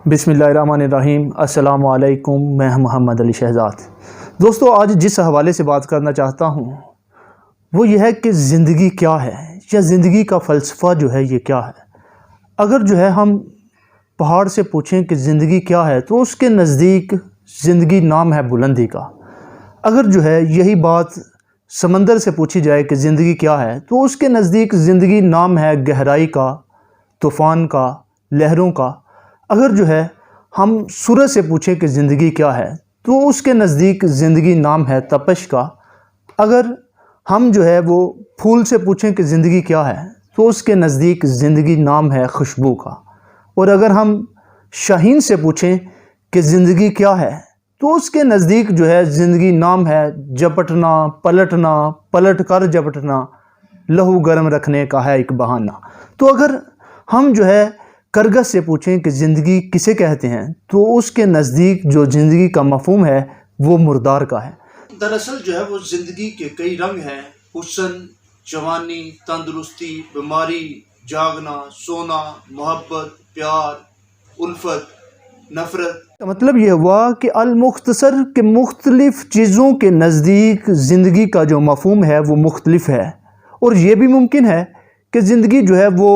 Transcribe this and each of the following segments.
बिस्मिल्लाहिर्रहमानिर्रहीम। अस्सलाम वालेकुम। मैं मोहम्मद अली शहजाद। दोस्तों, आज जिस हवाले से बात करना चाहता हूँ वो ये है कि ज़िंदगी क्या है, या ज़िंदगी का फ़लसफ़ा जो है ये क्या है। अगर जो है हम पहाड़ से पूछें कि ज़िंदगी क्या है तो उसके नज़दीक ज़िंदगी नाम है बुलंदी का। अगर जो है यही बात समंदर से पूछी जाए कि ज़िंदगी क्या है तो उसके नज़दीक ज़िंदगी नाम है गहराई का, तूफ़ान का, लहरों का। अगर जो है हम सूरज से पूछें कि ज़िंदगी क्या है तो उसके नज़दीक ज़िंदगी नाम है तपश का। अगर हम जो है वो फूल से पूछें कि ज़िंदगी क्या है तो उसके नज़दीक ज़िंदगी नाम है खुशबू का। और अगर हम शाहीन से पूछें कि ज़िंदगी क्या है तो उसके नज़दीक जो है ज़िंदगी नाम है झपटना, पलटना, पलट कर झपटना, लहू गर्म रखने का है एक बहाना। तो अगर हम जो है करगस से पूछें कि ज़िंदगी किसे कहते हैं तो उसके नज़दीक जो ज़िंदगी का मफ़हूम है वो मुर्दार का है। दरअसल जो है वो ज़िंदगी के कई रंग हैं। हुस्न, जवानी, तंदुरुस्ती, बीमारी, जागना, सोना, मोहब्बत, प्यार, उल्फत, नफ़रत। मतलब ये हुआ कि अल-मुख्तसर के मुख्तलिफ़ चीज़ों के नज़दीक ज़िंदगी का जो मफ़हूम है वो मुख्तलिफ़ है। और ये भी मुमकिन है कि ज़िंदगी जो है वो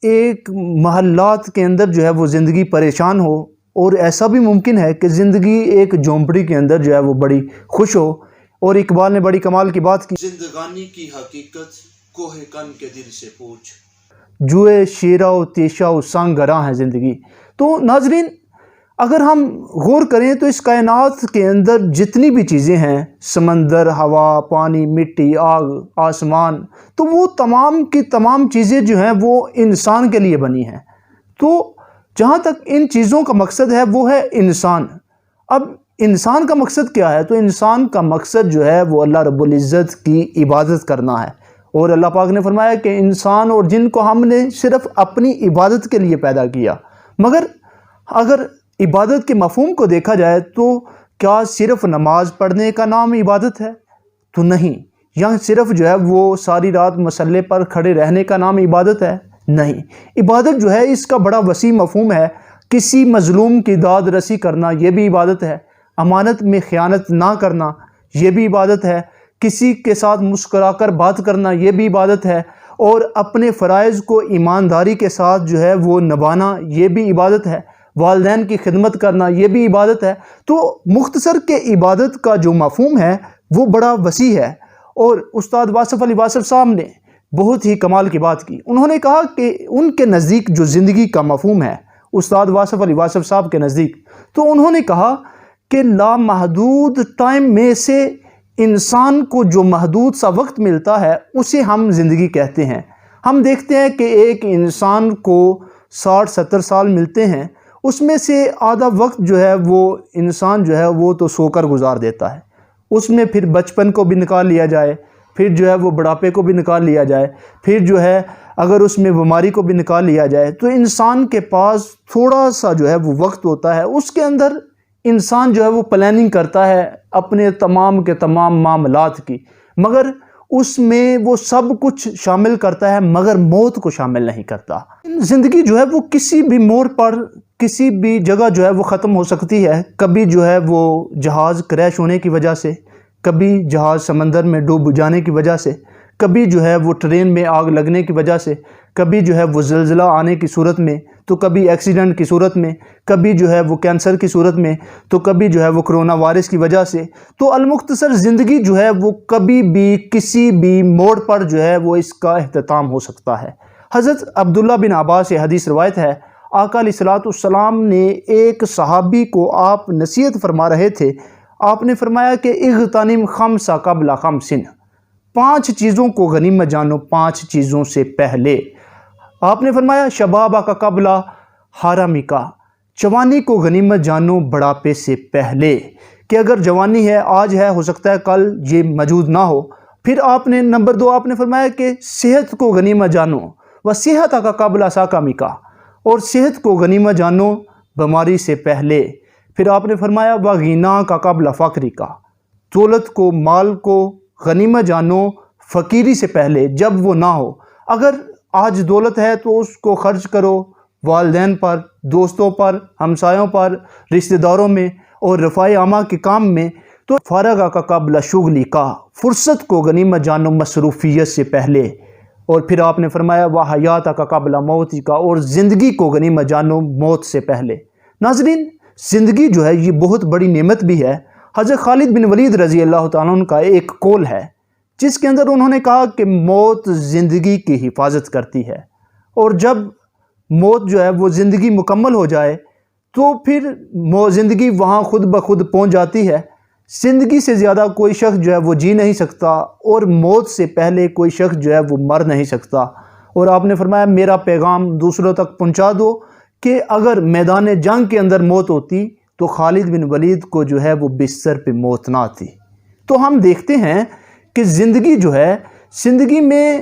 एक महल्लात के अंदर जो है वो ज़िंदगी परेशान हो, और ऐसा भी मुमकिन है कि ज़िंदगी एक झोंपड़ी के अंदर जो है वो बड़ी खुश हो। और इकबाल ने बड़ी कमाल की बात की, जिंदगानी की हकीकत कोहे कन के दिल से पूछ, जुए शीरा व तीशा व संग गरा है ज़िंदगी। तो नाजरीन, अगर हम गौर करें तो इस कायनात के अंदर जितनी भी चीज़ें हैं, समंदर, हवा, पानी, मिट्टी, आग, आसमान, तो वो तमाम की तमाम चीज़ें जो हैं वो इंसान के लिए बनी हैं। तो जहाँ तक इन चीज़ों का मकसद है वो है इंसान। अब इंसान का मकसद क्या है? तो इंसान का मकसद जो है वो अल्लाह रब्बुल इज़्ज़त की इबादत करना है। और अल्लाह पाक ने फरमाया कि इंसान और जिन को हमने सिर्फ़ अपनी इबादत के लिए पैदा किया। मगर अगर इबादत के मफ़हूम को देखा जाए तो क्या सिर्फ़ नमाज पढ़ने का नाम इबादत है? तो नहीं। या सिर्फ़ जो है वो सारी रात मसल्ले पर खड़े रहने का नाम इबादत है? नहीं। इबादत जो है इसका बड़ा वसी मफ़हूम है। किसी मज़लूम की दाद रसी करना ये भी इबादत है। अमानत में ख़यानत ना करना ये भी इबादत है। किसी के साथ मुस्कुराकर बात करना ये भी इबादत है। और अपने फ़राइज़ को ईमानदारी के साथ जो है वो निभाना ये भी इबादत है। वालिदैन की खिदमत करना ये भी इबादत है। तो मुख्तसर के इबादत का जो मफ़हूम है वो बड़ा वसी है। और उस्ताद वासिफ़ अली वासिफ़ साहब ने बहुत ही कमाल की बात की। उन्होंने कहा कि उनके नज़दीक जो ज़िंदगी का मफ़हूम है, उस्ताद वासिफ़ अली वासिफ़ साहब के नज़दीक, तो उन्होंने कहा कि लामहदूद टाइम में से इंसान को जो महदूद सा वक्त मिलता है उसे हम ज़िंदगी कहते हैं। हम देखते हैं कि एक इंसान को 60-70 साल मिलते हैं, उसमें से आधा वक्त जो है वो इंसान जो है वो तो सोकर गुजार देता है। उसमें फिर बचपन को भी निकाल लिया जाए, फिर जो है वो बुढ़ापे को भी निकाल लिया जाए, फिर जो है अगर उसमें बीमारी को भी निकाल लिया जाए, तो इंसान के पास थोड़ा सा जो है वो वक्त होता है। उसके अंदर इंसान जो है वो प्लानिंग करता है अपने तमाम के तमाम मामलात की, मगर उसमें वो सब कुछ शामिल करता है मगर मौत को शामिल नहीं करता। ज़िंदगी जो है वो किसी भी मोड़ पर, किसी भी जगह जो है वो ख़त्म हो सकती है। कभी जो है वो जहाज़ क्रैश होने की वजह से, कभी जहाज़ समंदर में डूब जाने की वजह से, कभी जो है वो ट्रेन में आग लगने की वजह से, कभी जो है वो ज़िलज़ला आने की सूरत में, तो कभी एक्सीडेंट की सूरत में, कभी जो है वो कैंसर की सूरत में, तो कभी जो है वो कोरोना वायरस की वजह से। तो अलमुख्तसर ज़िंदगी जो है वो कभी भी किसी भी मोड़ पर जो है वो इसका इख्तिताम हो सकता है। हज़रत अब्दुल्ला बिन अब्बास से हदीस रवायत है, आका अलैहिस्सलाम ने एक सहाबी को आप नसीहत फरमा रहे थे। आपने फरमाया कि इग़्तनिम खम्सा क़ब्ला खम्सिन, 5 चीज़ों को गनीमत जानो 5 चीज़ों से पहले। आपने फरमाया शबाबा का क़ब्ला हरामिका, जवानी को गनीमत जानो बुढ़ापे से पहले, कि अगर जवानी है आज है, हो सकता है कल ये मौजूद ना हो। फिर आपने नंबर 2 आपने फरमाया कि सेहत को गनीमत जानो, व सेहत का क़ब्ला साकामिका, और सेहत को गनीमत जानो बीमारी से पहले। फिर आपने फरमाया व गिना का क़ब्ला फ़क्री का, दौलत को, माल को गनीमत जानो फ़कीरी से पहले, जब वो ना हो। अगर आज दौलत है तो उसको खर्च करो, والدین پر, دوستوں پر, ہمسایوں پر, رشتہ داروں میں اور رفاع عامہ کے کام میں. تو فارغ کا قبل شغلی کا, فرصت کو غنیمت جانو مصروفیت سے پہلے. اور پھر آپ نے فرمایا وہ حیات کا قبل موتی کا, اور زندگی کو غنیمت جانو موت سے پہلے. ناظرین, زندگی جو ہے یہ بہت بڑی نعمت بھی ہے. حضرت خالد بن ولید رضی اللہ تعالیٰ عنہ کا ایک قول ہے جس کے اندر انہوں نے کہا کہ موت زندگی کی حفاظت کرتی ہے, اور جب موت جو ہے وہ زندگی مکمل ہو جائے تو پھر زندگی وہاں خود بخود پہنچ جاتی ہے. زندگی سے زیادہ کوئی شخص جو ہے وہ جی نہیں سکتا, اور موت سے پہلے کوئی شخص جو ہے وہ مر نہیں سکتا. اور آپ نے فرمایا میرا پیغام دوسروں تک پہنچا دو کہ اگر میدان جنگ کے اندر موت ہوتی تو خالد بن ولید کو جو ہے وہ بستر پہ موت نہ آتی. تو ہم دیکھتے ہیں کہ زندگی جو ہے, زندگی میں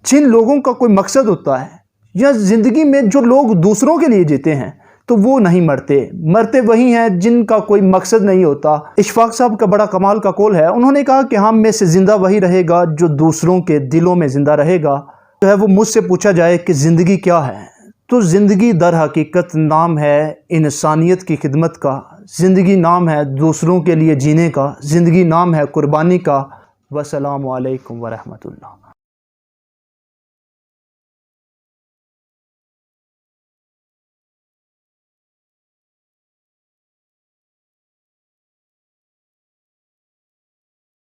جن لوگوں کا کوئی مقصد ہوتا ہے, یا زندگی میں جو لوگ دوسروں کے لیے جیتے ہیں, تو وہ نہیں مرتے. مرتے وہی ہیں جن کا کوئی مقصد نہیں ہوتا. اشفاق صاحب کا بڑا کمال کا قول ہے, انہوں نے کہا کہ ہم میں سے زندہ وہی رہے گا جو دوسروں کے دلوں میں زندہ رہے گا. جو ہے وہ مجھ سے پوچھا جائے کہ زندگی کیا ہے, تو زندگی در حقیقت نام ہے انسانیت کی خدمت کا, زندگی نام ہے دوسروں کے لیے جینے کا, زندگی نام ہے قربانی کا. والسلام علیکم ورحمۃ اللہ.